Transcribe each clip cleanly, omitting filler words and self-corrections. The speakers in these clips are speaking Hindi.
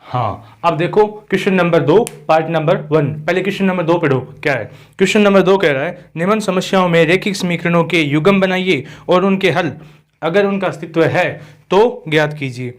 हाँ, अब देखो क्वेश्चन नंबर 2 पार्ट नंबर 1। पहले क्वेश्चन नंबर 2 पढ़ो क्या है। क्वेश्चन नंबर 2 कह रहा है निम्न समस्याओं में रैखिक समीकरणों के युग्म बनाइए और उनके हल अगर उनका अस्तित्व है तो ज्ञात कीजिए।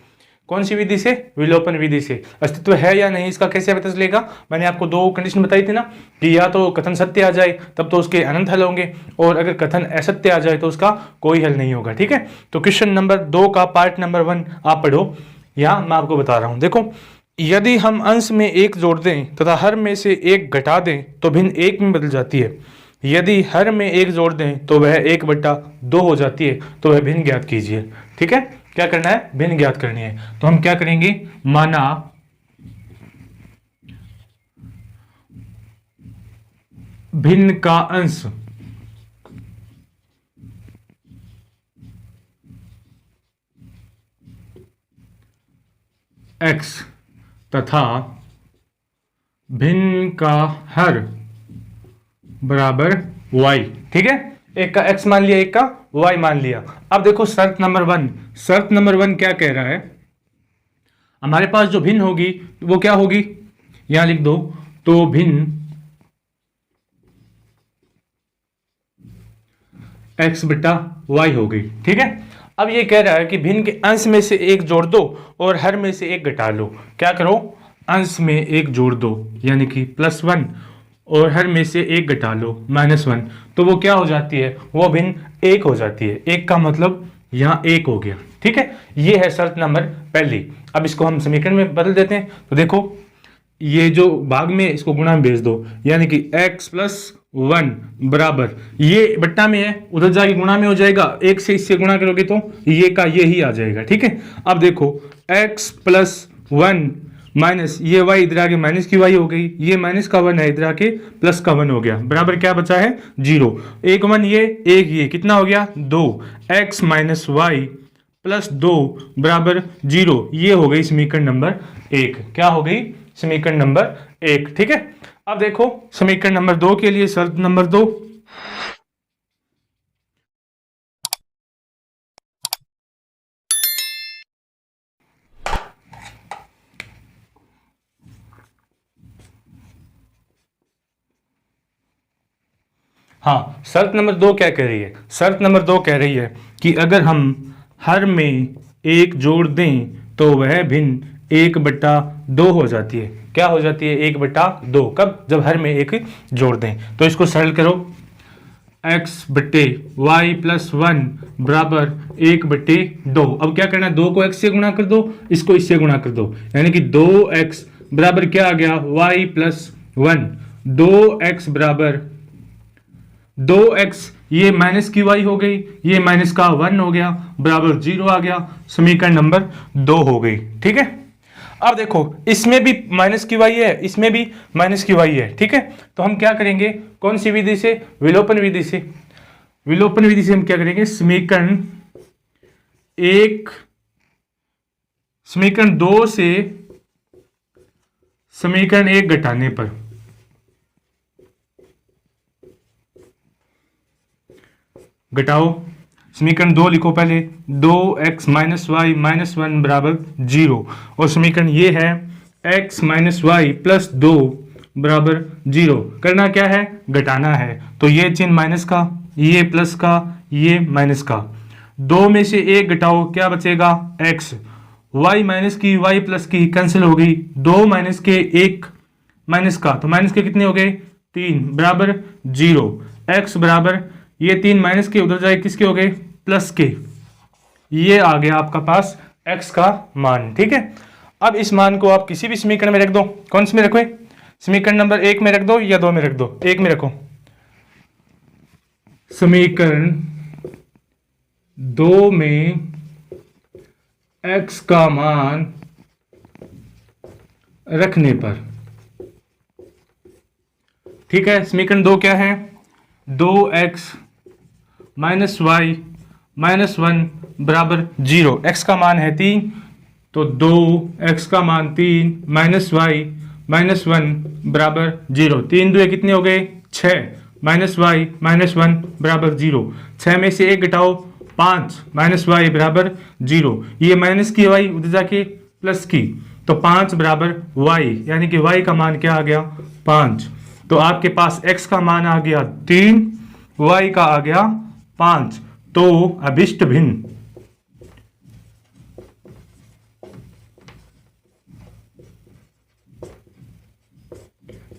कौन सी विधि से? विलोपन विधि से। अस्तित्व है या नहीं इसका कैसे पता चलेगा? मैंने आपको दो कंडीशन बताई थी ना कि या तो कथन सत्य आ जाए तब तो उसके अनंत हल होंगे, और अगर कथन असत्य आ जाए तो उसका कोई हल नहीं होगा। ठीक है, तो क्वेश्चन नंबर 2 का पार्ट नंबर 1 आप पढ़ो। यहाँ मैं आपको बता रहा हूँ, देखो यदि हम अंश में एक जोड़ दें तथा हर में से एक घटा दें तो भिन्न एक में बदल जाती है। यदि हर में एक जोड़ दें तो वह 1/2 हो जाती है, तो वह भिन्न ज्ञात कीजिए। ठीक है, क्या करना है? भिन्न ज्ञात करनी है। तो हम क्या करेंगे, माना भिन्न का अंश x तथा भिन्न का हर बराबर y। ठीक है, एक का x मान लिया, एक का y मान लिया। अब देखो शर्त नंबर 1, शर्त नंबर 1 क्या कह रहा है, हमारे पास जो भिन्न होगी वो क्या होगी, यहां लिख दो, तो भिन्न x/y हो गई। ठीक है, अब ये कह रहा है कि भिन्न के अंश में से एक जोड़ दो और हर में से एक घटा लो। क्या करो, अंश में एक जोड़ दो यानी कि +1 और हर में से एक घटा लो -1, तो वो क्या हो जाती है, वो भिन्न 1 हो जाती है। 1 का मतलब यहाँ 1 हो गया। ठीक है, ये है शर्त नंबर पहली। अब इसको हम समीकरण में बदल देते हैं, तो देखो ये जो भाग में इसको गुणा में भेज दो, यानी कि x+1 बराबर, ये बट्टा में है उधर जाके गुणा में हो जाएगा, 1 से इससे गुणा करोगे तो ये का ये ही आ जाएगा। ठीक है, अब देखो x+1 माइनस ये y इधर आके माइनस की y हो गई, ये माइनस का 1 है इधर आके प्लस का 1 हो गया, बराबर क्या बचा है 0। 1 1 ये कितना हो गया 2, x - y + 2 बराबर 0। ये हो गई समीकरण नंबर 1। क्या हो गई? समीकरण नंबर 1। ठीक है, अब देखो समीकरण नंबर 2 के लिए शर्त नंबर 2, हाँ शर्त नंबर 2 क्या कह रही है, शर्त नंबर 2 कह रही है कि अगर हम हर में एक जोड़ दें तो वह भिन्न 1/2 हो जाती है। क्या हो जाती है? 1/2। कब? जब हर में एक जोड़ दें। तो इसको सरल करो, x/y + 1 बराबर 1/2। अब क्या करना है, 2 को x से गुणा कर दो, इसको इससे गुणा कर दो, यानी कि 2x बराबर क्या आ गया y + 1। 2x बराबर 2x, ये माइनस की y हो गई, ये माइनस का 1 हो गया, बराबर 0 आ गया। समीकरण नंबर 2 हो गई। ठीक है, अब देखो इसमें भी माइनस की y है, इसमें भी माइनस की y है। ठीक है, तो हम क्या करेंगे, कौन सी विधि से? विलोपन विधि से। विलोपन विधि से हम क्या करेंगे, समीकरण 2 से समीकरण 1 घटाने पर घटाओ, समीकरण 2 लिखो पहले, 2x - y - 1 बराबर 0, और समीकरण ये है x - y + 2 बराबर 0। करना क्या है? घटाना है। तो ये चिन्ह माइनस का, ये प्लस का, ये माइनस का, 2 में से 1 घटाओ, क्या बचेगा x, y माइनस की y प्लस की कैंसिल हो गई, 2 माइनस के 1 माइनस का, तो माइनस के कितने हो गए 3 बराबर 0। x बराबर ये 3 माइनस के उधर जाए किसके हो गए प्लस के, ये आ गया आपका पास x का मान। ठीक है, अब इस मान को आप किसी भी समीकरण में रख दो। कौन से में रखो? समीकरण नंबर 1 में रख दो या 2 में रख दो? 1 में रखो। समीकरण 2 में x का मान रखने पर, ठीक है, समीकरण 2 क्या है, 2x - y - 1 बराबर 0। x का मान है 3, तो 2x का मान 3 - y - 1 बराबर 0। 3 2 कितने हो गए 6, -y - 1 बराबर 0। 6 में से 1 घटाओ 5, -y बराबर 0। ये माइनस की y उधर जाके प्लस की, तो 5 बराबर y, यानी कि y का मान क्या आ गया 5। तो आपके पास x का मान आ गया 3, y का आ गया 5। तो अभिष्ट भिन्न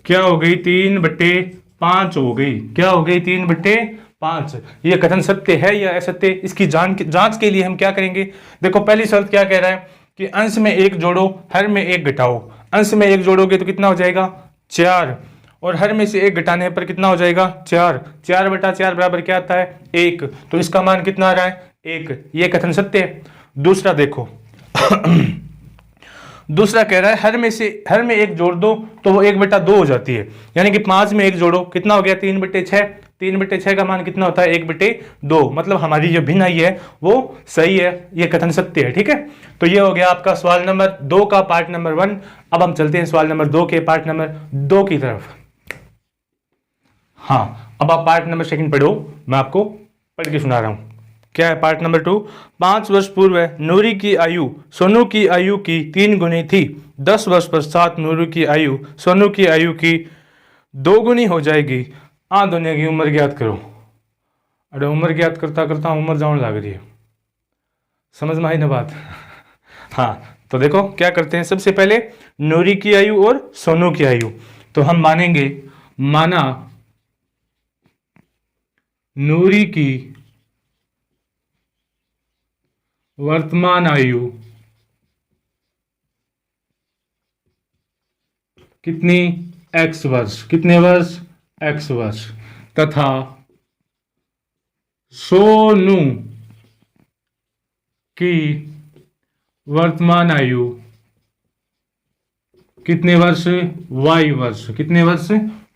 क्या हो गई 3/5 हो गई। क्या हो गई 3/5। ये कथन सत्य है या असत्य, इसकी जांच के लिए हम क्या करेंगे। देखो पहली शर्त क्या कह रहा है कि अंश में एक जोड़ो, हर में एक घटाओ। अंश में एक जोड़ोगे तो कितना हो जाएगा 4, और हर में से एक घटाने पर कितना हो जाएगा 4। 4/4 बराबर क्या आता है 1। तो इसका मान कितना आ रहा है 1। ये कथन सत्य है। दूसरा देखो दूसरा कह रहा है हर में एक जोड़ दो तो वो 1/2 हो जाती है, यानी कि 5 में एक जोड़ो कितना हो गया 3/6। 3/6 का मान कितना होता है 1/2। मतलब हमारी जो भिन्न आई है वो सही है, ये कथन सत्य है। ठीक है, तो ये हो गया आपका सवाल नंबर 2 का पार्ट नंबर 1। अब हम चलते हैं सवाल नंबर 2 के पार्ट नंबर 2 की तरफ। हाँ, अब आप पार्ट नंबर 2 पढ़ो, मैं आपको पढ़ के सुना रहा हूं। क्या है पार्ट नंबर 2। 5 वर्ष पूर्व नूरी की आयु सोनू की आयु की 3 गुनी थी। 10 वर्ष पश्चात नूरी की आयु सोनू की आयु की 2 गुनी हो जाएगी। दुनिया की उम्र ज्ञात करो। अरे उम्र ज्ञात करता करता उम्र जाने लग रही है, समझ में आई ना बात। हाँ, तो देखो क्या करते हैं। सबसे पहले नूरी की आयु और सोनू की आयु, तो हम माना नूरी की वर्तमान आयु कितनी x वर्ष, कितने वर्ष x वर्ष, तथा सोनू की वर्तमान आयु कितने वर्ष y वर्ष, कितने वर्ष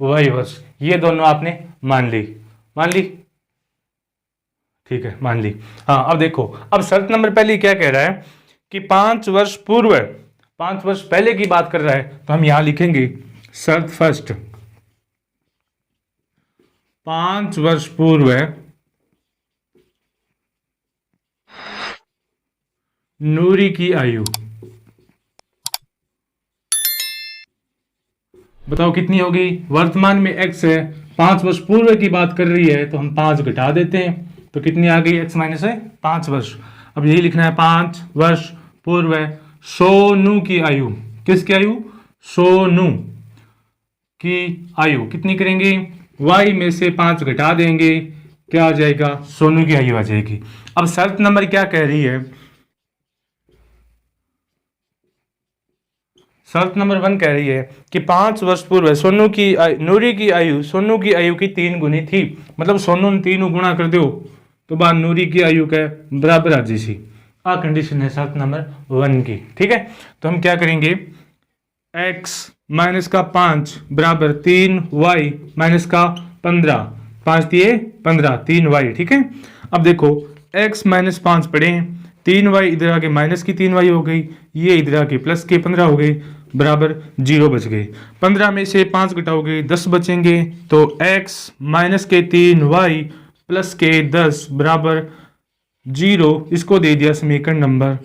y वर्ष। ये दोनों आपने मान ली ठीक है, मान ली। हाँ, अब देखो, अब शर्त नंबर पहली क्या कह रहा है कि 5 वर्ष पूर्व, 5 वर्ष पहले की बात कर रहा है, तो हम यहां लिखेंगे शर्त फर्स्ट 5 वर्ष पूर्व नूरी की आयु बताओ कितनी होगी। वर्तमान में x है, 5 वर्ष पूर्व की बात कर रही है तो हम 5 घटा देते हैं, तो कितनी आ गई x माइनस है 5 वर्ष। अब यही लिखना है 5 वर्ष पूर्व सोनू की आयु, किसकी आयु सोनू की आयु कितनी करेंगे y में से 5 घटा देंगे, क्या आ जाएगा सोनू की आयु आ जाएगी। अब शर्त नंबर क्या कह रही है, शर्त नंबर 1 कह रही है कि 5 वर्ष पूर्व नूरी की आयु सोनू की आयु की 3 गुनी थी। मतलब सोनू ने 3 गुणा कर दो तो बाद नूरी की आयु के बराबर आ जाएगी। आ कंडीशन है शर्त नंबर 1 की। ठीक है, तो हम क्या करेंगे x माइनस का 5 बराबर 3y माइनस का 15, 5 दिए 15 3y। ठीक है, अब देखो x माइनस 5 पढ़े हैं, 3y इधर आके माइनस की 3y हो गई, ये इधर आके प्लस के 15 हो गई, बराबर 0 बच गए। 15 में से 5 घटाओगे 10 बचेंगे, तो x माइनस के 3y प्लस के 10 बराबर 0। इसको दे दिया समीकरण नंबर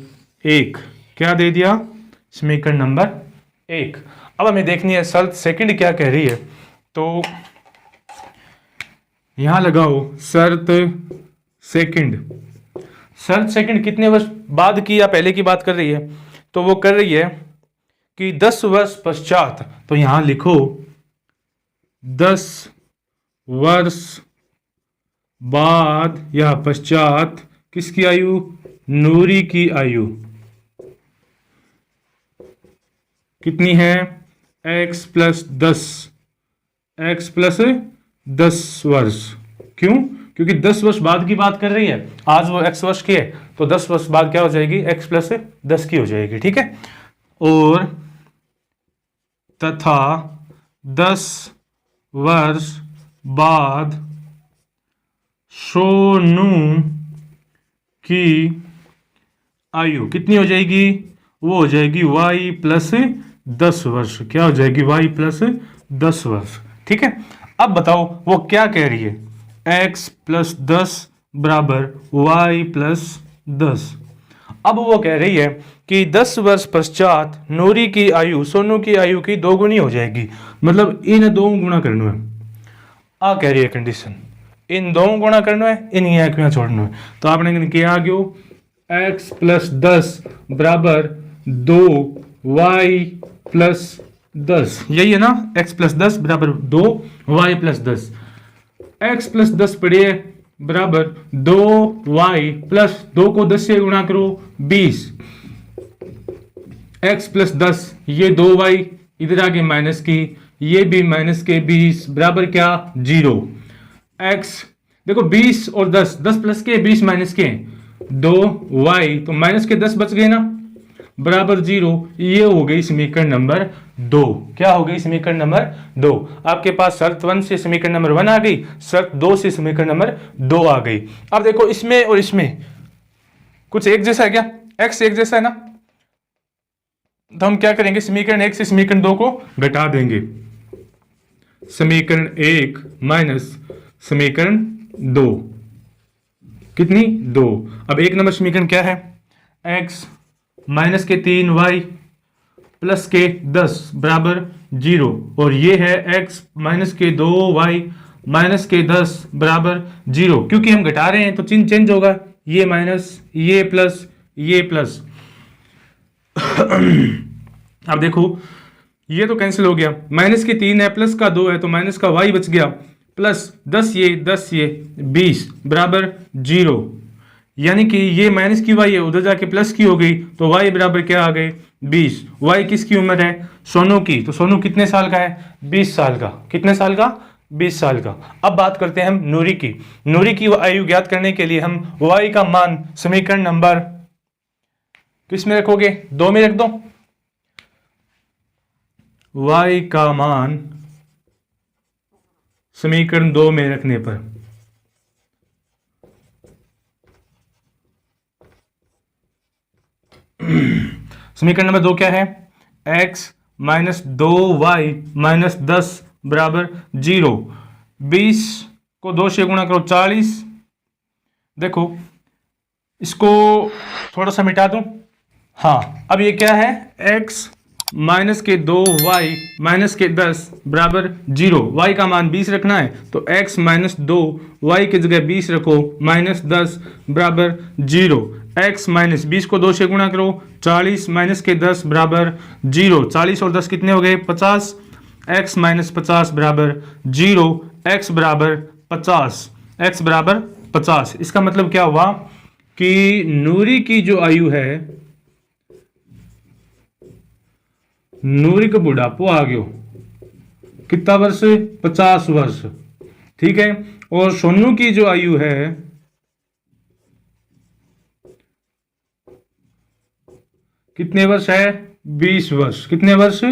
1। क्या दे दिया समीकरण नंबर 1। अब हमें देखनी है शर्त सेकंड क्या कह रही है, तो यहां लगाओ शर्त सेकंड। शर्त सेकंड कितने वर्ष बाद की या पहले की बात कर रही है, तो वो कर रही है कि 10 वर्ष पश्चात, तो यहां लिखो 10 वर्ष बाद या पश्चात किसकी आयु नूरी की आयु कितनी है x प्लस 10 वर्ष। क्यों, क्योंकि 10 वर्ष बाद की बात कर रही है, आज वो x वर्ष की है, तो 10 वर्ष बाद क्या हो जाएगी x प्लस 10 की हो जाएगी। ठीक है, और तथा 10 वर्ष बाद सोनू की आयु कितनी हो जाएगी, वो हो जाएगी y प्लस 10 वर्ष। क्या हो जाएगी y प्लस 10 वर्ष। ठीक है, अब बताओ वो क्या कह रही है x प्लस 10 बराबर y प्लस 10। अब वो कह रही है कि 10 वर्ष पश्चात नूरी की आयु सोनू की आयु की 2 गुनी हो जाएगी। मतलब इन 2 गुणा करना है, आ कह रही है कंडीशन, इन 2 गुणा करना है, इन एक में छोड़ना है। तो आपने क्या आ गयो, x प्लस 10 बराबर 2y प्लस 10, यही है ना, x प्लस 10 बराबर 2y प्लस 10। x प्लस 10 पढ़िए बराबर 2y प्लस 2 को 10 से गुणा करो 20, x प्लस 10 ये 2y इधर आगे माइनस की, ये भी माइनस के 20 बराबर क्या 0। x देखो 20 और 10, 10 प्लस के 20 माइनस के 2y, तो माइनस के 10 बच गए ना, बराबर 0। ये हो गई समीकरण नंबर 2। क्या हो गई समीकरण नंबर 2? आपके पास शर्त 1 से समीकरण नंबर 1 आ गई, शर्त 2 से समीकरण नंबर 2 आ गई। अब देखो इसमें और इसमें कुछ एक जैसा है क्या, x एक जैसा है ना, तो हम क्या करेंगे, समीकरण 1 से समीकरण 2 को घटा देंगे, समीकरण 1 माइनस समीकरण 2 कितनी 2। अब 1 नंबर समीकरण क्या है, x माइनस के 3y प्लस के 10 बराबर 0, और ये है x माइनस के 2y माइनस के 10 बराबर 0। क्योंकि हम घटा रहे हैं तो चिन्ह चेंज होगा, ये माइनस ये प्लस ये प्लस। अब देखो ये तो कैंसिल हो गया, माइनस के 3 है प्लस का 2 है तो माइनस का y बच गया, प्लस 10 ये 20 बराबर 0। यानी कि ये माइनस की y है उधर जाके प्लस की हो गई, तो y बराबर क्या आ गए 20। y किसकी उम्र है, सोनू की, तो सोनू कितने साल का है 20 साल का, कितने साल का 20 साल का। अब बात करते हैं हम नूरी की। नूरी की आयु ज्ञात करने के लिए हम y का मान समीकरण नंबर किस में रखोगे, 2 में रख दो। y का मान समीकरण 2 में रखने पर समीकरण नंबर 2 क्या है, x माइनस 2y माइनस 10 बराबर 0। 20 को 2 से गुणा करो 40। देखो इसको थोड़ा सा मिटा दूं, हाँ अब ये क्या है, x माइनस के 2y माइनस के 10 बराबर 0। y का मान 20 रखना है तो x माइनस 2y की जगह 20 रखो माइनस 10 बराबर 0। x माइनस 20 को 2 से गुणा करो 40 माइनस के 10 बराबर 0। 40 और 10 कितने हो गए 50। x माइनस 50 बराबर 0, x बराबर 50, x बराबर 50। इसका मतलब क्या हुआ कि नूरी की जो आयु है, नूरी का बुढ़ापो आ गयो कितना वर्ष 50 वर्ष, ठीक है। और सोनू की जो आयु है कितने वर्ष है 20 वर्ष, कितने वर्ष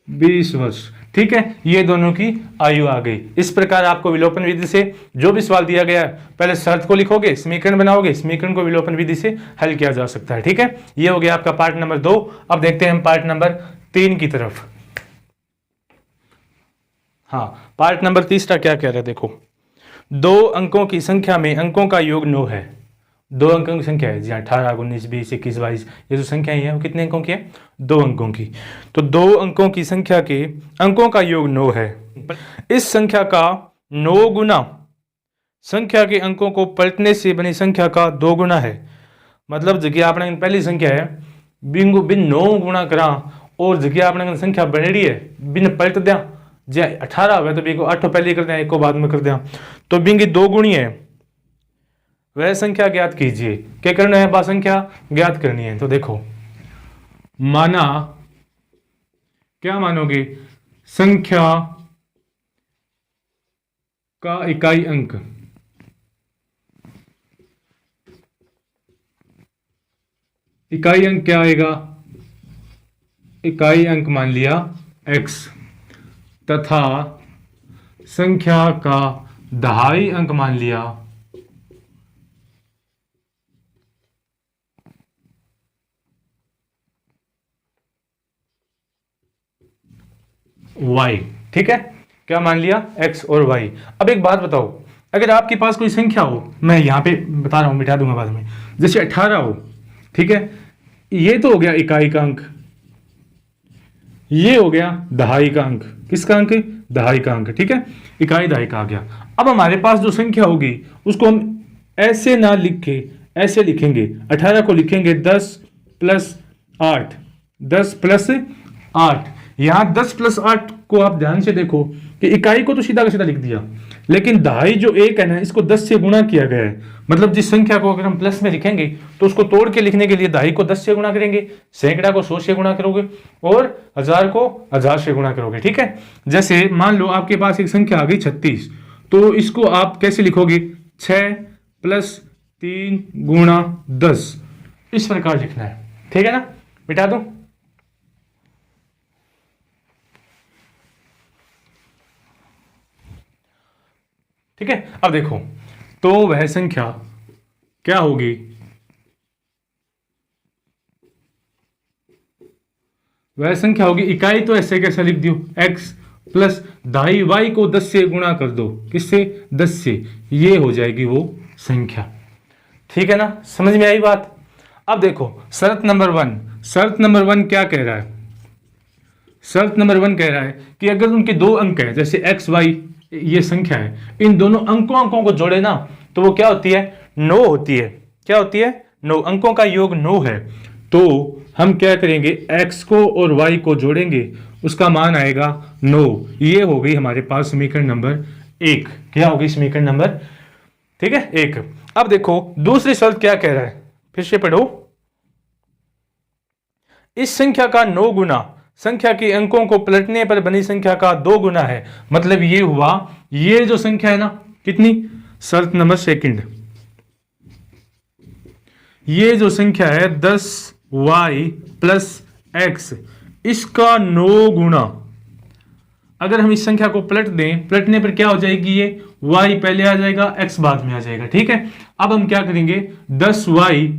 20 वर्ष, ठीक है। ये दोनों की आयु आ गई। इस प्रकार आपको विलोपन विधि से जो भी सवाल दिया गया है पहले शर्त को लिखोगे, समीकरण बनाओगे, समीकरण को विलोपन विधि से हल किया जा सकता है, ठीक है। ये हो गया आपका पार्ट नंबर 2। अब देखते हैं हम पार्ट नंबर 3 की तरफ। हाँ पार्ट नंबर 3 क्या कह रहा है, देखो 2 अंकों की संख्या में अंकों का योग 9 है। 2 अंकों की संख्या है जी, 18 19 20 21 22, ये जो संख्या है वो कितने अंकों की है 2 अंकों की। तो 2 अंकों की संख्या के अंकों का योग 9 है। इस संख्या का 9 गुना संख्या के अंकों को पलटने से बनी संख्या का 2 गुना है। मतलब जगह आपने पहली संख्या है बिन 9 गुणा करा और जगह आपने संख्या बनेड़ी है बिन पलट दिया, जे 18 हुआ तो बिको 8 पहले कर दिया, 1 को बाद में कर दिया, तो बिंगी 2 गुणी है वह संख्या ज्ञात कीजिए। क्या करना है, बा संख्या ज्ञात करनी है। तो देखो माना, क्या मानोगे, संख्या का इकाई अंक, इकाई अंक क्या आएगा, इकाई अंक मान लिया x, तथा संख्या का दहाई अंक मान लिया y, ठीक है। क्या मान लिया x और y। अब एक बात बताओ, अगर आपके पास कोई संख्या हो, मैं यहां पे बता रहा हूं मिटा दूंगा बाद में, जैसे 18 हो, ठीक है, ये तो हो गया इकाई का अंक, ये हो गया दहाई का अंक। किसका अंक? दहाई का अंक। ठीक है, इकाई दहाई का आ गया। अब हमारे पास जो संख्या होगी उसको हम ऐसे ना लिख के ऐसे लिखेंगे। 18 को लिखेंगे 10 प्लस 8, 10 प्लस 8। यहां 10 प्लस 8 को आप ध्यान से देखो कि इकाई को तो सीधा का सीधा लिख दिया, लेकिन दहाई जो एक है ना, इसको 10 से गुणा किया गया है। मतलब जिस संख्या को अगर हम प्लस में लिखेंगे तो उसको तोड़ के लिखने के लिए दहाई को 10 से गुणा करेंगे, सैकड़ा को 100 से गुणा करोगे और 1000 को 1000 से गुणा करोगे। ठीक है, जैसे मान लो आपके पास एक संख्या आ गई 36, तो इसको आप कैसे लिखोगे? 6 प्लस 3 गुणा 10, इस प्रकार लिखना है। ठीक है ना, मिटा दो। ठीक है, अब देखो तो वह संख्या क्या होगी? वह संख्या होगी, इकाई तो ऐसे कैसे लिख दियो, x प्लस दाई y को 10 से गुणा कर दो। किससे? 10 से। ये हो जाएगी वो संख्या। ठीक है ना, समझ में आई बात? अब देखो शर्त नंबर 1, शर्त नंबर 1 क्या कह रहा है? शर्त नंबर 1 कह रहा है कि अगर उनके दो अंक है, जैसे x y ये संख्या है, इन दोनों अंकों को जोड़े ना तो वो क्या होती है? 9 होती है। क्या होती है? 9। अंकों का योग 9 है। तो हम क्या करेंगे? x को और y को जोड़ेंगे, उसका मान आएगा 9। ये हो गई हमारे पास समीकरण नंबर 1। क्या होगी समीकरण नंबर? ठीक है, 1। अब देखो दूसरी शर्त क्या कह रहा है, फिर से पढ़ो। इस संख्या का 9 गुना संख्या के अंकों को पलटने पर बनी संख्या का 2 गुना है। मतलब ये हुआ, ये जो संख्या है ना, कितनी? शर्त नंबर 2, ये जो संख्या है 10y प्लस x, इसका 9 गुना। अगर हम इस संख्या को पलट दें, पलटने पर क्या हो जाएगी? ये y पहले आ जाएगा, x बाद में आ जाएगा। ठीक है, अब हम क्या करेंगे? 10y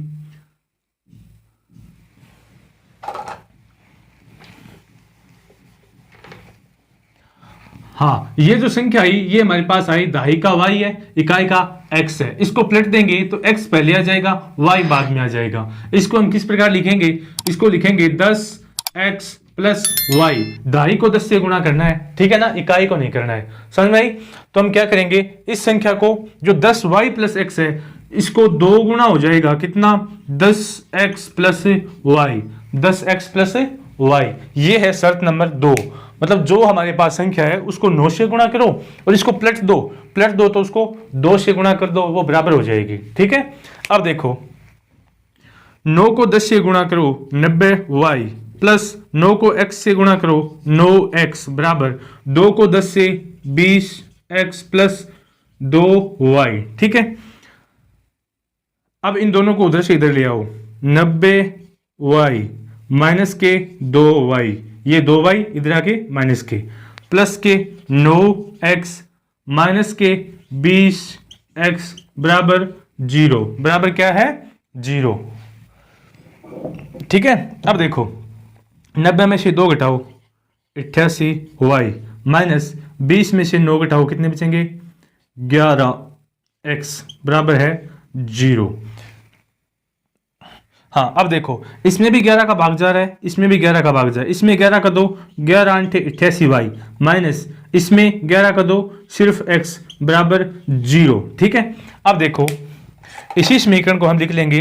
हाँ, ये जो संख्या आई ये हमारे पास आई, दहाई का y है, इकाई का x है। इसको पलट देंगे तो x पहले आ जाएगा, y बाद में आ जाएगा। इसको हम किस प्रकार लिखेंगे? इसको लिखेंगे 10x प्लस y। दहाई को 10 से गुणा करना है, ठीक है ना, इकाई को नहीं करना है। समझ में आई? तो हम क्या करेंगे? इस संख्या को जो 10y प्लस x है, इसको 2 गुना हो जाएगा। कितना? 10x plus y, 10x plus y। ये है शर्त नंबर 2। मतलब जो हमारे पास संख्या है उसको 9 से गुणा करो और इसको पलट दो तो उसको 2 से गुणा कर दो, वो बराबर हो जाएगी। ठीक है, अब देखो 9 को 10 से गुणा करो 90y प्लस 9 को x से गुणा करो 9x बराबर 2 को 10 से 20x प्लस 2y। ठीक है, अब इन दोनों को उधर से इधर ले आओ। 90y माइनस के 2y, ये 2y इधर आके माइनस के, प्लस के 9x माइनस के 20x बराबर 0। बराबर क्या है? 0। ठीक है, अब देखो 90 में से 2 घटाओ 88y माइनस 20 में से 9 घटाओ, कितने बचेंगे? 11x बराबर है 0। हाँ, अब देखो इसमें भी 11 का भाग जा रहा है, इसमें भी 11 का भाग जा रहा है। इसमें 11 का दो, 11 8 88y माइनस इसमें 11 का दो, सिर्फ x बराबर 0। ठीक है, अब देखो इसी समीकरण को हम लिख लेंगे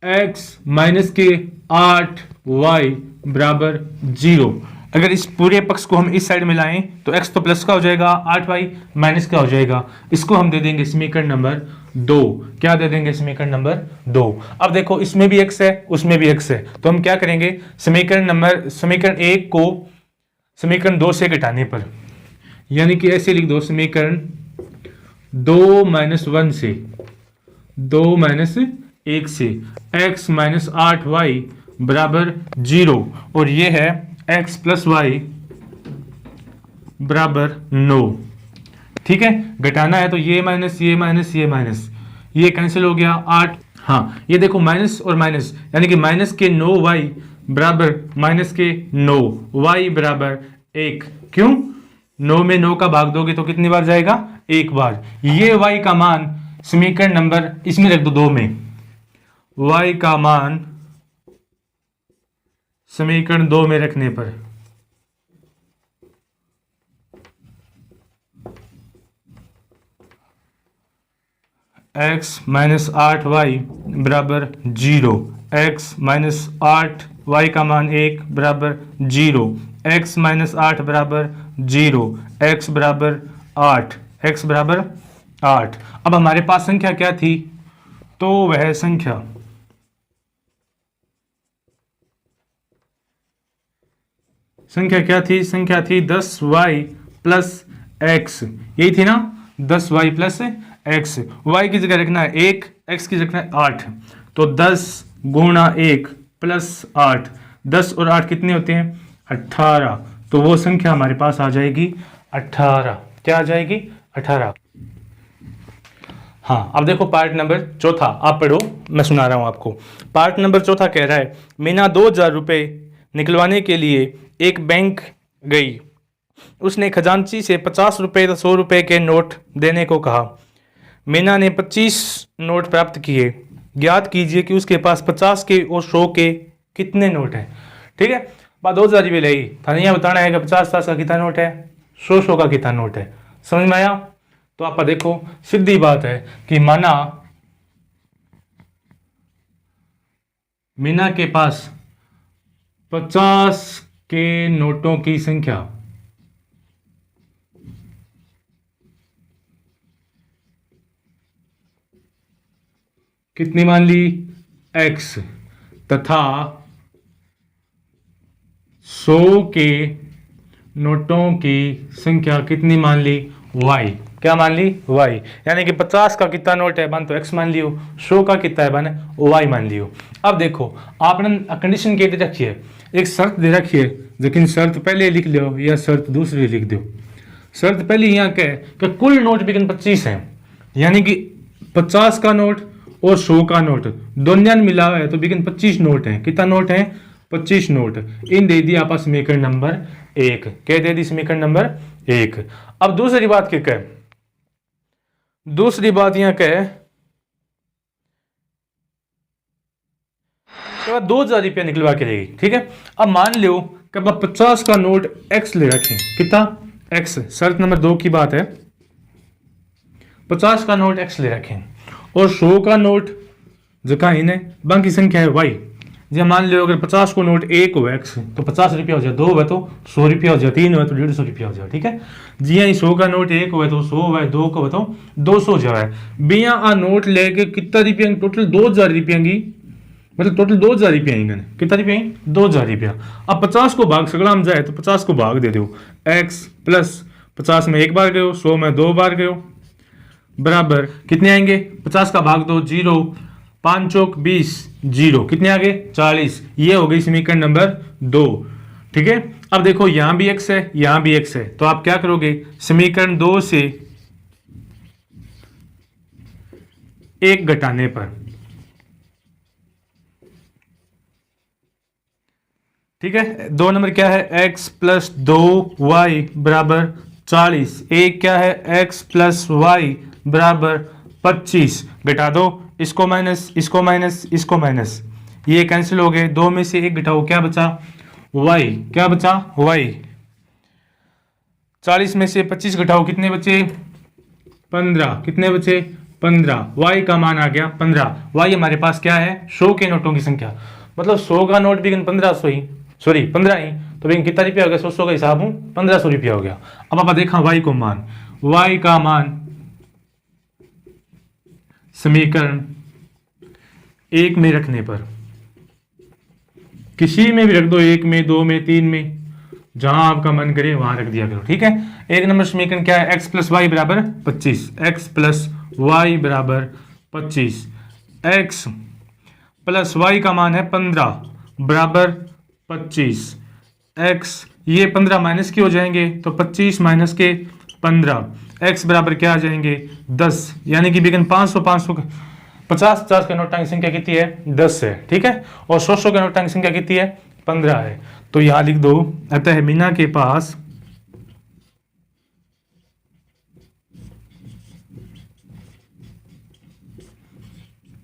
x माइनस के 8y बराबर 0। अगर इस पूरे पक्ष को हम इस साइड में लाएं तो x तो प्लस का हो जाएगा, 8y माइनस का हो जाएगा। इसको हम दे देंगे समीकरण नंबर 2। क्या दे देंगे? समीकरण नंबर 2। अब देखो इसमें भी x है, उसमें भी x है, तो हम क्या करेंगे? समीकरण 1 को समीकरण 2 से घटाने पर, यानी कि ऐसे लिख दो, समीकरण 2 माइनस 1 से, 2 माइनस 1 से x माइनस 8y बराबर 0, और ये है x प्लस y बराबर 9। ठीक है, घटाना है तो ये माइनस ये माइनस ये माइनस, ये कैंसिल हो गया 8। हाँ, ये देखो माइनस और माइनस, यानी कि माइनस के 9y बराबर माइनस के 9y बराबर 1। क्यों? 9 में 9 का भाग दोगे तो कितनी बार जाएगा? 1 बार। ये y का मान समीकरण नंबर इसमें रख दो 2 में, y का मान समीकरण 2 में रखने पर x माइनस 8y बराबर 0, x माइनस 8y का मान 1 बराबर 0, x माइनस 8 बराबर 0, x बराबर 8, x बराबर 8। अब हमारे पास संख्या क्या थी? तो वह संख्या क्या थी? संख्या थी 10y प्लस एक्स, यही थी ना, 10y प्लस एक्स। y की जगह रखना है 1, x की जगह रखना है 8, तो 10 गुणा 1 प्लस 8, 10 और 8 कितने होते हैं? 18। तो वो संख्या हमारे पास आ जाएगी 18। क्या आ जाएगी? 18। हाँ, अब देखो पार्ट नंबर चौथा, आप पढ़ो, मैं सुना रहा हूँ आपको। पार्ट नंबर चौथा कह रहा है, मीना 2000 रुपये निकलवाने के लिए एक बैंक गई। उसने खजांची से 50 रुपये या 100 रुपये के नोट देने को कहा। मीना ने 25 नोट प्राप्त किए। ज्ञात कीजिए कि उसके पास 50 के और 100 के कितने नोट हैं। ठीक है, बात 2000 रुपये लगी, थाने यहाँ बताना है कि 50 का कितना नोट है, 100 का कितना नोट है। समझ में आया? तो आप देखो, सीधी बात है कि मीना के पास 50 के नोटों की संख्या कितनी मान ली? x, तथा 100 के नोटों की संख्या कितनी मान ली? y। क्या मान ली? y। यानी कि 50 का कितना नोट है बन, तो x मान लियो, 100 का कितना है बन, y मान लियो। अब देखो, आपने कंडीशन क्या दे रखी है? एक शर्त दे रखी है, लेकिन शर्त पहले लिख लो या शर्त दूसरी लिख दो। शर्त पहले यहाँ क्या है कि कुल नोट बिकन 25 हैं, यानी कि 50 का नोट और 100 का नोट दोनों मिला हुआ है, तो बिकन 25 नोट हैं। कितना नोट है? 25 नोट। इन दे दिया आपस समीकरण नंबर 1। क्या दे दी? समीकरण नंबर 1। अब दूसरी बात क्या है? दूसरी बात यहाँ क्या है, 2000 रुपया निकलवा के लेगी। ठीक है, अब मान लो कि अब 50 का नोट x ले रखें। कितना? x। शर्त नंबर 2 की बात है, 50 का नोट x ले रखें और 100 का नोट जगह इन्हें बाकी संख्या है y। जब मान लो अगर 50 को नोट 1 हो x, तो 50 रुपया हो जाए, 2 हो तो 100 रुपया हो जाए, 3 हो तो 150 रुपया हो जाए। ठीक है जी हाँ, 100 का नोट 1 हो तो 100 हो, 2 को तो 200 जो है बिया आ नोट लेके कितना रुपया? टोटल 2000 रुपया की, मतलब टोटल 2000 रुपया ही। कितना रुपया? 2000 रुपया। अब 50 को भाग सगड़ा हम जाए तो 50 को भाग दे दो, x प्लस 50 में एक बार गयो, 100 में 2 बार गयो, बराबर कितने आएंगे? 50 का भाग दो, 0, 5 चौक 20, 0, कितने आ गए? 40। ये हो गई समीकरण नंबर 2। ठीक है, अब देखो यहां भी x है, यहां भी x है, तो आप क्या करोगे? समीकरण 2 से 1 घटाने पर, ठीक है, 2 नंबर क्या है? x प्लस 2y बराबर 40। एक क्या है? x प्लस y बराबर 25। घटा दो, इसको माइनस, इसको माइनस, इसको माइनस, ये कैंसिल हो गए। 2 में से 1 घटाओ, क्या बचा? y। क्या बचा? y। 40 में से 25 घटाओ, कितने बचे? 15। कितने बचे? 15। y का मान आ गया 15। y हमारे पास क्या है? 100 के नोटों की संख्या, मतलब 100 का नोट बिकन 1500 ही, सॉरी 15 ही, तो बिकन कितना रुपया हो गया? 100 का हिसाब हूं 1500 रुपया हो गया। अब आप देखा y को मान, y का मान समीकरण 1 में रखने पर, किसी में भी रख दो, 1 में, 2 में, 3 में, जहां आपका मन करे वहां रख दिया करो। ठीक है, 1 नंबर समीकरण क्या है? x प्लस वाई बराबर 25। x प्लस वाई बराबर 25। x प्लस वाई का मान है 15 बराबर 25। x, ये 15 माइनस के हो जाएंगे, तो 25 माइनस के 15, x बराबर क्या आ जाएंगे? 10। यानी कि बिकन 500 50 के नोटां की संख्या कितनी है? 10 है। ठीक है, और 100 के नोटां की संख्या कितनी है? 15 है। तो यहां लिख दो, अतः मीना के पास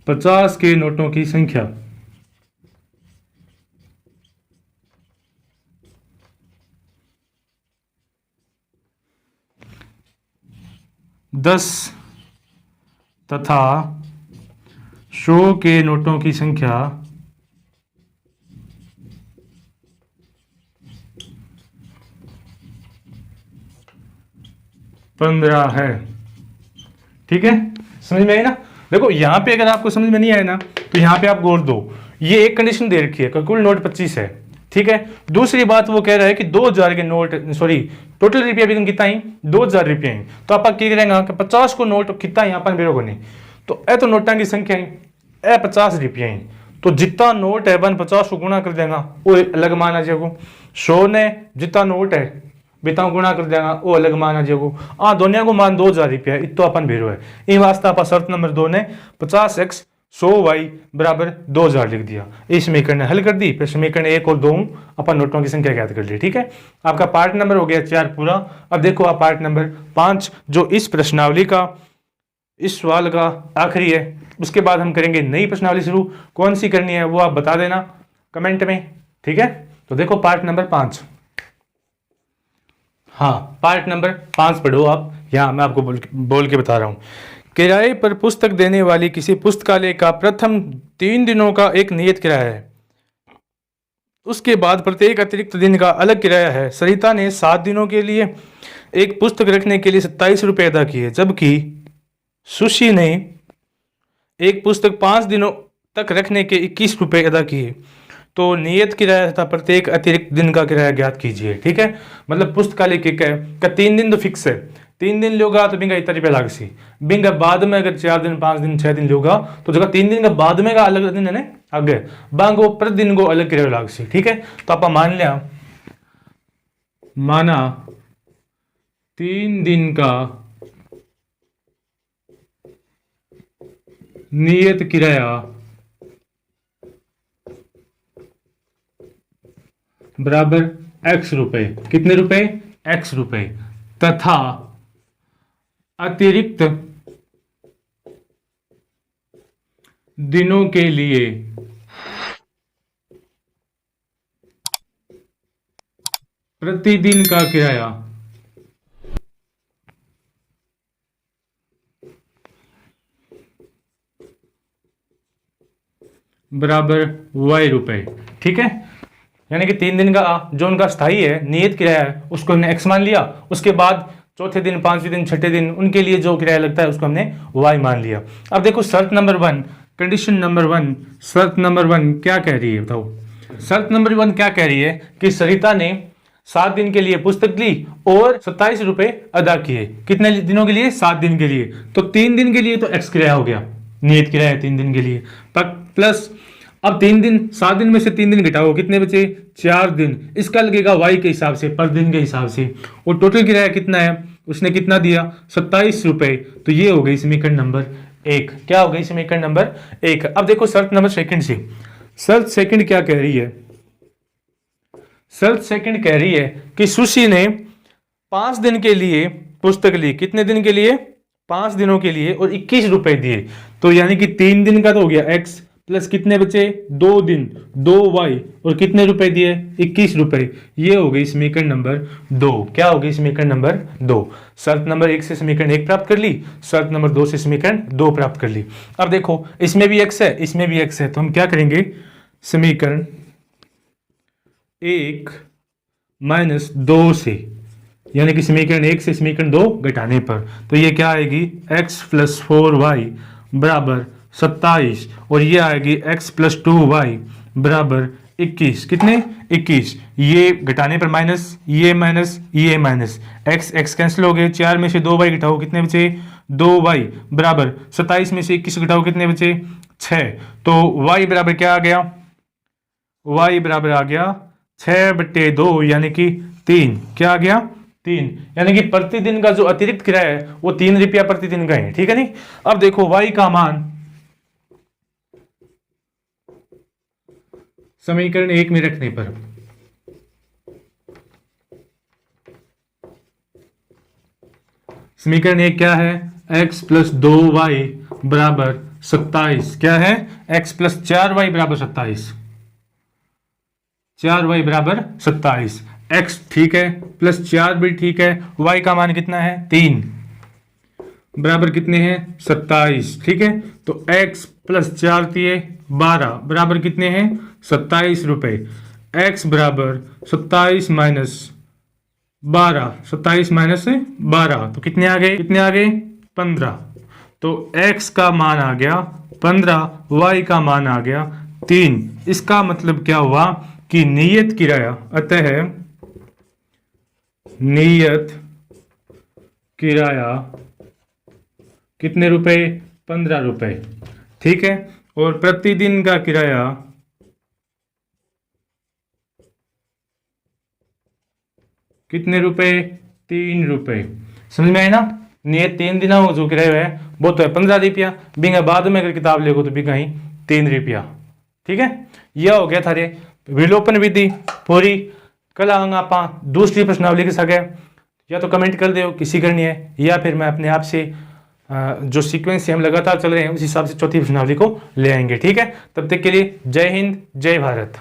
50 के नोटों की संख्या। दस तथा 100 के नोटों की संख्या 15 है। ठीक है, समझ में आई ना। देखो यहाँ पे अगर आपको समझ में नहीं आया ना तो यहाँ पे आप गौर दो, ये एक कंडीशन दे रखी है कि कुल नोट 25 है। ठीक है, दूसरी बात वो कह रहा है कि 2000 के नोट, सॉरी टोटल रुपया भी कितना ही 2000 रुपये ही। तो आप क्या करेंगे कि 50 को नोट कितना ही अपन बेरो को नहीं, तो ए तो नोटा की संख्या ही ए 50 रुपये ही, तो जितना नोट है 50 को गुणा कर देगा वो अलग माना जाएगा। 100 ने जितना नोट है बिता गुणा कर देगा वो अलग माना जाएगा। दोनों को मान 2000 रुपया इतो अपन भेरो है। इन वास्ते आप शर्त नंबर 2 ने 50x 100y बराबर 2000 लिख दिया। इस समीकरण ने हल कर दी, फिर समीकरण 1 और 2 अपन नोटों की संख्या ज्ञात कर ली। ठीक है, आपका पार्ट नंबर हो गया 4 पूरा। अब देखो आप पार्ट नंबर 5 जो इस प्रश्नावली का, इस सवाल का आखिरी है, उसके बाद हम करेंगे नई प्रश्नावली शुरू। कौन सी करनी है वो आप बता देना कमेंट में। ठीक है, तो देखो पार्ट नंबर 5। हाँ, पार्ट नंबर 5 पढ़ो आप। यहाँ मैं आपको बोल के बता रहा हूँ। किराए पर पुस्तक देने वाली किसी पुस्तकालय का प्रथम 3 दिनों का एक नियत किराया है, उसके बाद प्रत्येक अतिरिक्त दिन का अलग किराया है। सरिता ने 7 दिनों के लिए एक पुस्तक रखने के लिए 27 रुपये अदा किए, जबकि सुशी ने एक पुस्तक 5 दिनों तक रखने के 21 रुपये अदा किए। तो नियत किराया तथा प्रत्येक अतिरिक्त दिन का किराया ज्ञात कीजिए। ठीक है, मतलब पुस्तकालय का 3 दिन तो फिक्स है, 3 दिन लोगा तो बिंगा इतना रुपया लाग सी, बिंगा बाद में अगर 4 दिन 5 दिन 6 दिन लोगा तो जगह 3 दिन का बाद में का अलग दिन है ना आगे बांगो प्रति दिन को अलग किराया लाग सी। ठीक है, तो आप मान लिया, माना 3 दिन का नियत किराया बराबर x रुपए, कितने रुपए x रुपए, तथा अतिरिक्त दिनों के लिए प्रतिदिन का किराया बराबर y रुपए। ठीक है, यानी कि 3 दिन का जो उनका स्थायी है नियत किराया है उसको हमने x मान लिया, उसके बाद चौथे दिन 5वें दिन 6ठे दिन उनके लिए जो किराया लगता है उसको हमने y मान लिया। अब देखो शर्त नंबर 1, कंडीशन नंबर 1, शर्त नंबर 1 क्या कह रही है बताओ। शर्त नंबर 1 क्या कह रही है कि सरिता ने 7 दिन के लिए पुस्तक ली और 27 रुपए अदा किए। कितने दिनों के लिए? 7 दिन के लिए। तो 3 दिन के लिए तो x किराया हो गया, नियत किराया 3 दिन के लिए, प्लस अब 3 दिन, 7 दिन में से 3 दिन घटाओ, कितने बचे? 4 दिन। इसका लगेगा y के हिसाब से, पर दिन के हिसाब से। और टोटल किराया कितना है, उसने कितना दिया? 27 रुपए। तो ये हो गई समीकरण नंबर 1। क्या हो गई? समीकरण नंबर 1। अब देखो शर्त नंबर सेकंड से, शर्त सेकंड क्या कह रही है? शर्त सेकंड कह रही है कि सुशी ने 5 दिन के लिए पुस्तक ली। कितने दिन के लिए? 5 दिनों के लिए, और 21 रुपए दिए। तो यानी कि 3 दिन का तो हो गया x, प्लस कितने बचे? 2 दिन, 2y, और कितने रुपए दिए? 21 रुपए। ये हो गई समीकरण नंबर 2। क्या हो गई? समीकरण नंबर 2। शर्त नंबर 1 से समीकरण 1 प्राप्त कर ली, शर्त नंबर 2 से समीकरण 2 प्राप्त कर ली। अब देखो इसमें भी x है, इसमें भी x है, तो हम क्या करेंगे? समीकरण 1 माइनस 2 से, यानी कि समीकरण 1 से समीकरण 2 घटाने पर, तो ये क्या आएगी? x प्लस 4y बराबर 27, और ये आएगी x प्लस 2y बराबर 21। कितने? 21। ये घटाने पर माइनस, ये माइनस, ये माइनस, x कैंसिल हो गए। 4 में से 2y घटाओ, कितने बचे? 2y बराबर 27 में से 21 घटाओ, कितने बचे? 6। तो y बराबर क्या आ गया? y बराबर आ गया 6/2, यानी कि 3। क्या आ गया? 3। यानी कि प्रतिदिन का जो अतिरिक्त किराया है वो 3 रुपया प्रतिदिन का है। ठीक है नहीं? अब देखो y का मान समीकरण 1 में रखने पर, समीकरण 1 क्या है? x प्लस 2y बराबर 27। क्या है? x प्लस 4y बराबर 27। 4y बराबर 27। x ठीक है, प्लस 4 भी ठीक है। y का मान कितना है? 3 बराबर कितने हैं? 27। ठीक है, तो x प्लस 4 दिए 12 बराबर कितने हैं? 27 रुपए। x बराबर 27 माइनस 12, 27 माइनस 12 तो कितने आ गए? 15। तो x का मान आ गया 15, y का मान आ गया 3। इसका मतलब क्या हुआ कि नियत किराया, अतः नियत किराया कितने रुपए? 15 रुपए। ठीक है, और प्रतिदिन का किराया कितने रुपए? 3 रुपए। समझ में आए ना? नियत 3 दिन जो किराया है वो तो है 15 रुपया, बिंगा बाद में अगर किताब लेगो तो बिंगा ही 3 रुपया। ठीक है, यह हो गया थारे विलोपन विधि पूरी। कल आऊंगा आप दूसरी प्रश्नावली के सके, या तो कमेंट कर दो किसी करनी है, या फिर मैं अपने आप से जो सीक्वेंस से हम लगातार चल रहे हैं उस हिसाब से चौथी प्रश्नावली को ले आएंगे। ठीक है, तब तक के लिए जय हिंद, जय भारत।